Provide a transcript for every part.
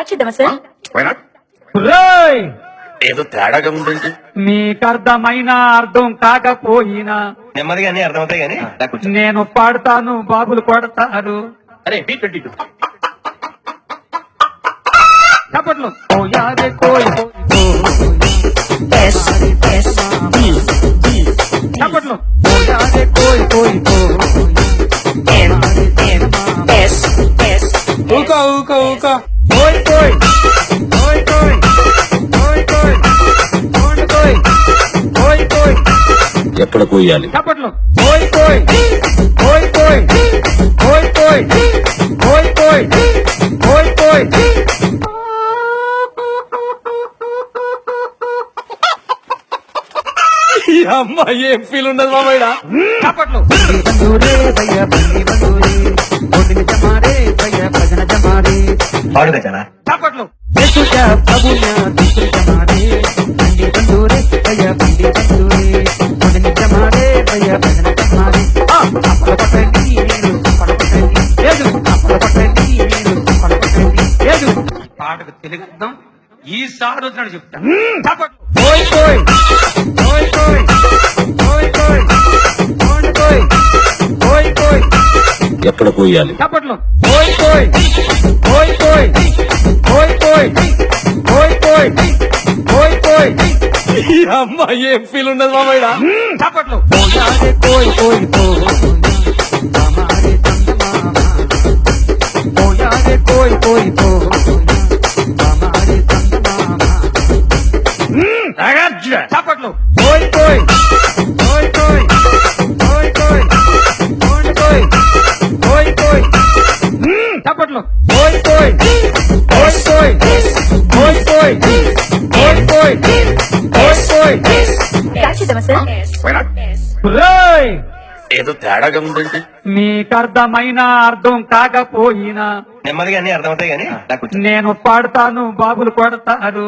Start చేద్దామా sir? రేయ్! ఏదో తేడాగా ఉందండి. మీకర్థమైనా అర్థం కాకపోయినా నెమ్మదిగా అన్ని అర్థమవుతాయి కానీ నేను పాడతాను, బాబులు కొడతారు. అరే B22 చప్పట్లు. కోయారే కోయ్ ఎస్ ఎస్ డి డి చప్పట్లు. కోయారే కోయ్ కోయ్ ఎన్ ఎన్ ఎస్ ఎస్ ఊక ఊక ఊక కోయ్ కోయ్ కోయ్ కోయ్ కోయ్ కోయ్ కోయ్ కోయ్ కోయ్ కోయ్ ఎక్కడ కోయాలి? చప్పట్లు. కోయ్ కోయ్ కోయ్ కోయ్ కోయ్ కోయ్ కోయ్ కోయ్ కోయ్ కోయ్ ఈ అమ్మ ఏం ఫీల్ ఉండదు మామయ్య. చప్పట్లు. పాడు తెచ్చానా చప్పట్లు. పాటకు తెలుగు అర్థం ఈసారి వచ్చినాడు చెప్తా. చప్పట్లు. కోయ్ కోయ్ కోయ్ కోయ్ కోయ్ కోయ్ కోయ్ కోయ్ కోయ్ కోయ్ ఎక్కడ కోయాలి? చప్పట్లు. కోయ్ కోయ్ కోయ్ కోయ్ కోయ్ కోయ్ కోయ్ కోయ్ కోయ్ కోయ్ ఈ అమ్మ ఏం ఫీల్ ఉండదు మామయ్య. చప్పట్లు. కోయారే కోయ్ కోయ్ కోయారే కోయ్ కోయ్ చప్పట్లు. కోయ్ కోయ్ కోయ్ కోయ్ కోయ్ కోయ్ కోయ్ కోయ్ కోయ్ కోయ్ చప్పట్లు. కోయ్ కోయ్ కోయ్ కోయ్ కోయ్ కోయ్ కోయ్ కోయ్ కోయ్ కోయ్ స్టార్ట్ చేద్దామా సార్? రేయ్! ఏదో తేడాగా ఉందండి. మీకర్థమైనా అర్థం కాకపోయినా నెమ్మదిగా అన్ని అర్థమవుతాయి కానీ నేను పాడతాను, బాబులు కొడతారు.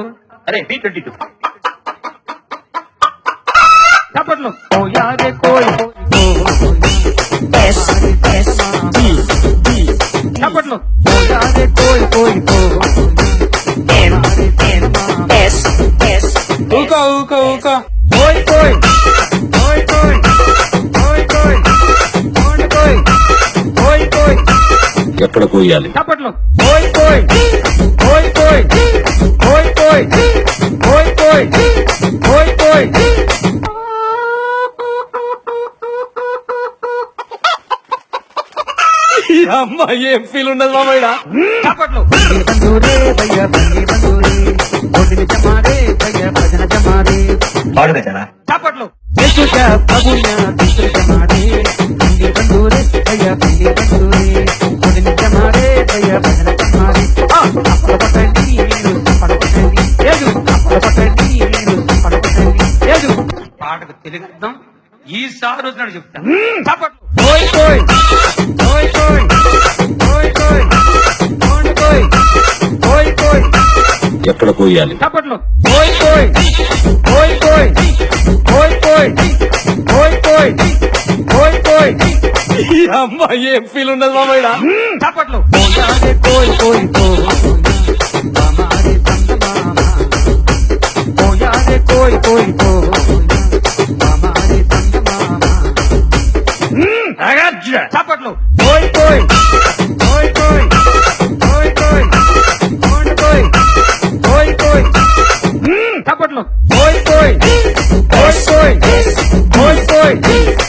అరే B22 చప్పట్లు. కోయారే కోయ్ ఎస్ ఎస్ డి డి చప్పట్లు. కోయారే కోయ్ ఎన్ ఎన్ ఎస్ ఎస్ ఊక ఊక ఊక కోయ్ కోయ్ కోయ్ కోయ్ కోయ్ కోయ్ కోయ్ కోయ్ కోయ్ కోయ్ ఎక్కడ కోయాలి? చప్పట్లు. కోయ్ కోయ్ కోయ్ కోయ్ కోయ్ కోయ్ కోయ్ కోయ్ కోయ్ కోయ్ ఈ అమ్మ ఏం ఫీల్ ఉండదు మామయ్య. చప్పట్లు. పాడు తెచ్చానా చప్పట్లు. పాటకు తెలుగు అర్థం ఈసారి వచ్చినాడు చెప్తా. చప్పట్లు. కోయ్ కోయ్ కోయ్ కోయ్ కోయ్ కోయ్ కోయ్ కోయ్ కోయ్ ఎక్కడ కోయాలి? చప్పట్లు. కోయ్ కోయ్ కోయ్ కోయ్ కోయ్ కోయ్ కోయ్ కోయ్ కోయ్ కోయ్ ఈ అమ్మ ఏం ఫీల్ ఉండదు మామయ్య. చప్పట్లు. కోయారే కోయ్ కోయ్ కోయారే కోయ్ కోయ్ చప్పట్లు. కోయ్ కోయ్ కోయ్ కోయ్ కోయ్ కోయ్ కోయ్ కోయ్ కోయ్ చప్పట్లు. కోయ్ కోయ్ కోయ్ కోయ్ కోయ్ కోయ్